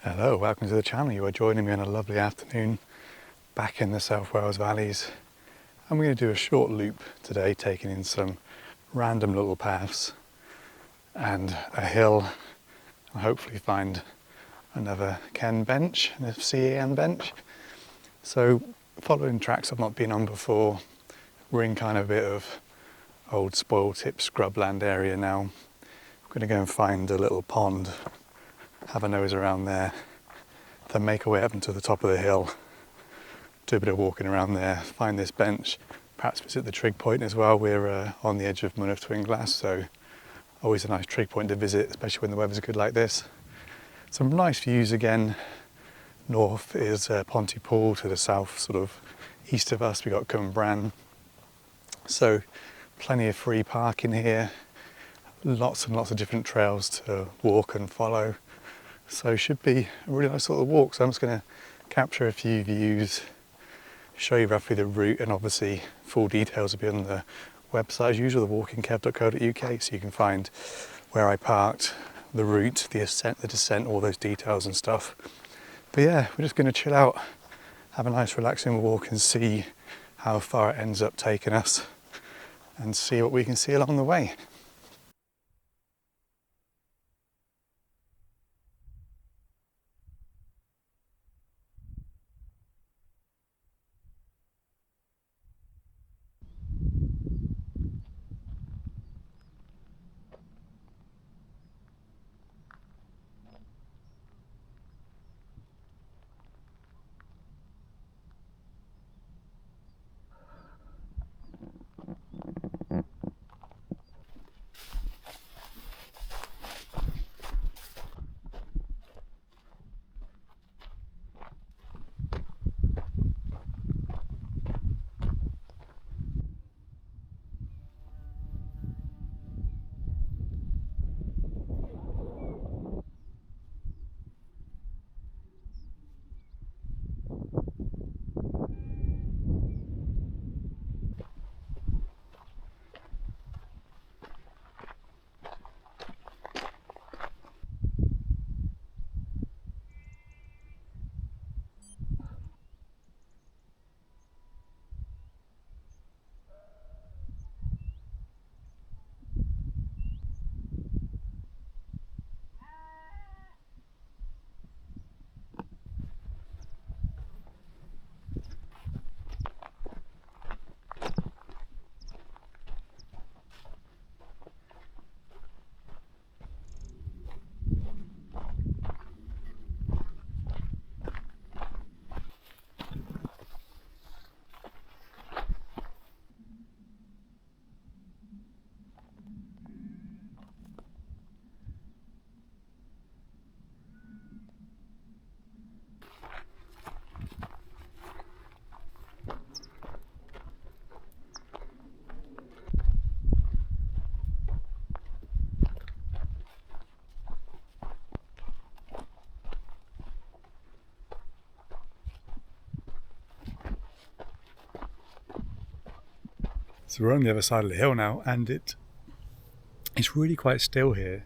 Hello, welcome to the channel. You are joining me on a lovely afternoon back in the South Wales valleys. I'm going to do a short loop today, taking in some random little paths and a hill, and hopefully find another Ken bench, a CEN bench. So following tracks I've not been on before, we're in kind of a bit of old spoil tip scrubland area now. I'm going to go and find a little pond, have a nose around there, then make our way up into the top of the hill, do a bit of walking around there, find this bench, perhaps visit the trig point as well. We're on the edge of Mynydd Twyn-glas, so always a nice trig point to visit, especially when the weather's good like this. Some nice views again. North is Pontypool, to the south, sort of east of us, we got Cwmbran. So plenty of free parking here, lots and lots of different trails to walk and follow. So should be a really nice sort of walk. So I'm just going to capture a few views, show you roughly the route, and obviously full details will be on the website as usual, thewalkingkev.co.uk, so you can find where I parked, the route, the ascent, the descent, all those details and stuff. But yeah, we're just going to chill out, have a nice relaxing walk and see how far it ends up taking us and see what we can see along the way. So we're on the other side of the hill now, and it's really quite still here.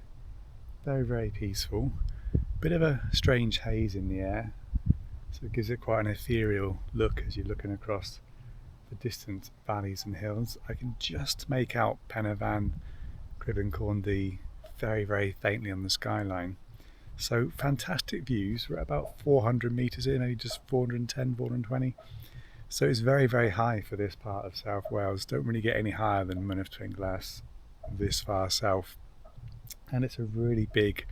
Very, very peaceful. Bit of a strange haze in the air, so it gives it quite an ethereal look as you're looking across the distant valleys and hills. I can just make out Penna Cribbencorn very, very faintly on the skyline. So fantastic views. We're at about 400 metres in, maybe just 410, 420. So it's very, very high for this part of South Wales. Don't really get any higher than Mynydd Twyn-glas this far south. And it's a really big,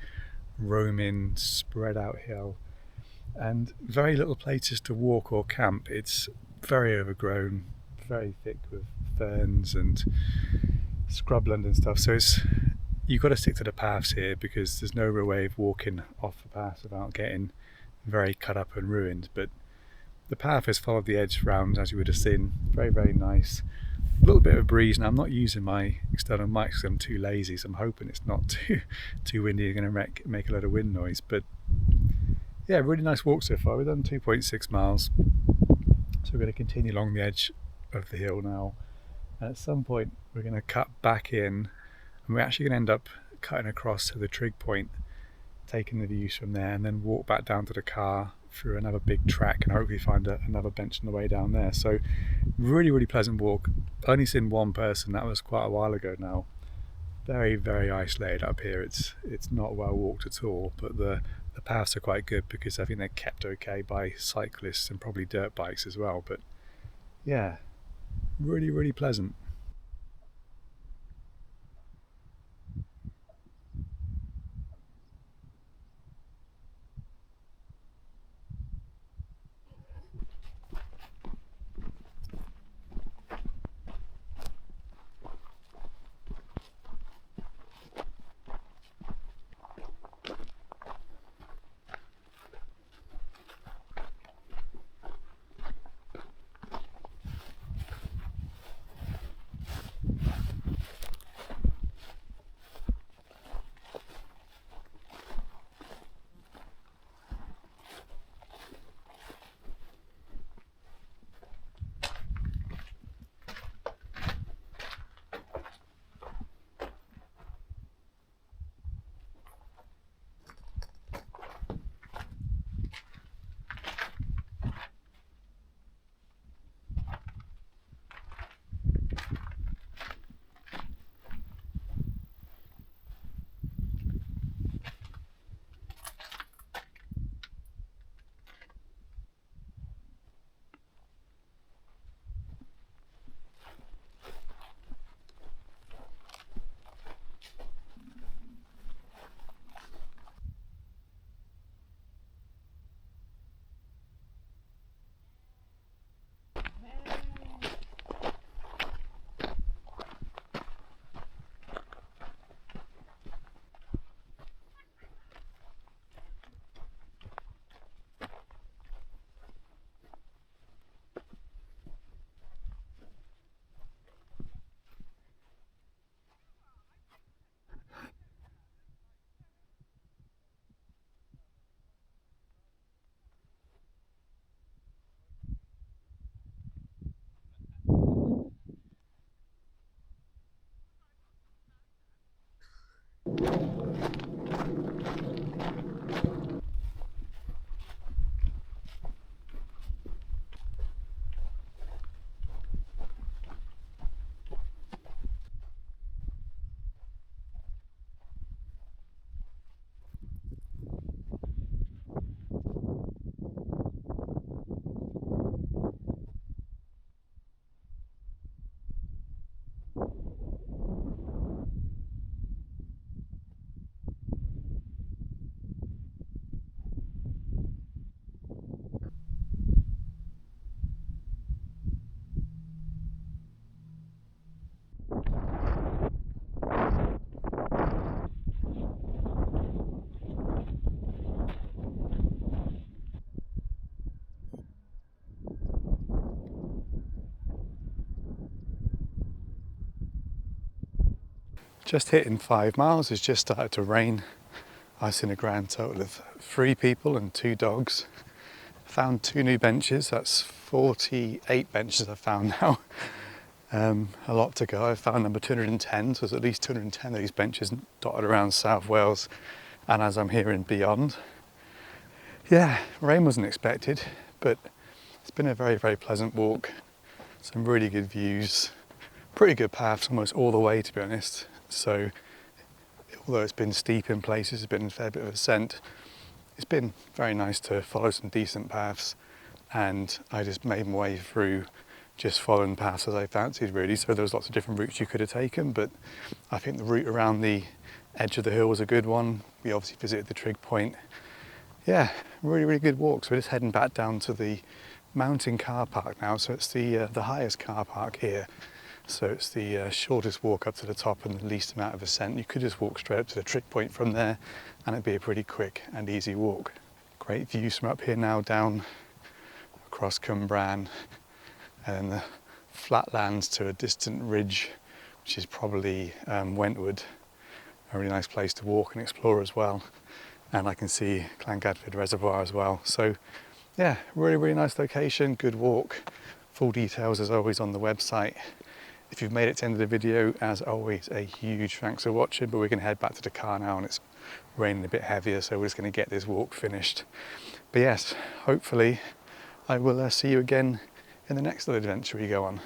roaming, spread out hill. And very little places to walk or camp. It's very overgrown, very thick with ferns and scrubland and stuff. So you've got to stick to the paths here, because there's no real way of walking off the paths without getting very cut up and ruined. But the path has followed the edge round, as you would have seen. Very, very nice. A little bit of a breeze. Now I'm not using my external mics because I'm too lazy, so I'm hoping it's not too windy. You're going to make a lot of wind noise. But yeah, really nice walk so far. We've done 2.6 miles. So we're going to continue along the edge of the hill now. And at some point we're going to cut back in, and we're actually going to end up cutting across to the trig point taking the views from there, and then walk back down to the car through another big track and hopefully find another bench on the way down there. So really, really pleasant walk. Only seen one person, that was quite a while ago now. Very, very isolated up here. It's not well walked at all, but the paths are quite good because I think they're kept okay by cyclists and probably dirt bikes as well. But yeah, really, really pleasant. Just hitting 5 miles, it's just started to rain. I've seen a grand total of 3 people and 2 dogs. Found 2 new benches, that's 48 benches I've found now. A lot to go. I found number 210, so there's at least 210 of these benches dotted around South Wales and as I'm hearing beyond. Yeah, rain wasn't expected, but it's been a very, very pleasant walk. Some really good views, pretty good paths almost all the way, to be honest. So although it's been steep in places, it's been a fair bit of ascent, it's been very nice to follow some decent paths, and I just made my way through just following paths as I fancied, really. So there was lots of different routes you could have taken, but I think the route around the edge of the hill was a good one. We obviously visited the trig point. Yeah, really, really good walk. So we're just heading back down to the mountain car park now. So it's the highest car park here. So it's the shortest walk up to the top and the least amount of ascent. You could just walk straight up to the trig point from there and it'd be a pretty quick and easy walk. Great views from up here now down across Cumbran and the flatlands to a distant ridge, which is probably Wentwood. A really nice place to walk and explore as well. And I can see Llangadfyd Reservoir as well. So yeah, really, really nice location, good walk. Full details as always on the website. If you've made it to the end of the video, as always, a huge thanks for watching, but we're going to head back to the car now and it's raining a bit heavier, so we're just going to get this walk finished. But yes, hopefully I will see you again in the next little adventure we go on.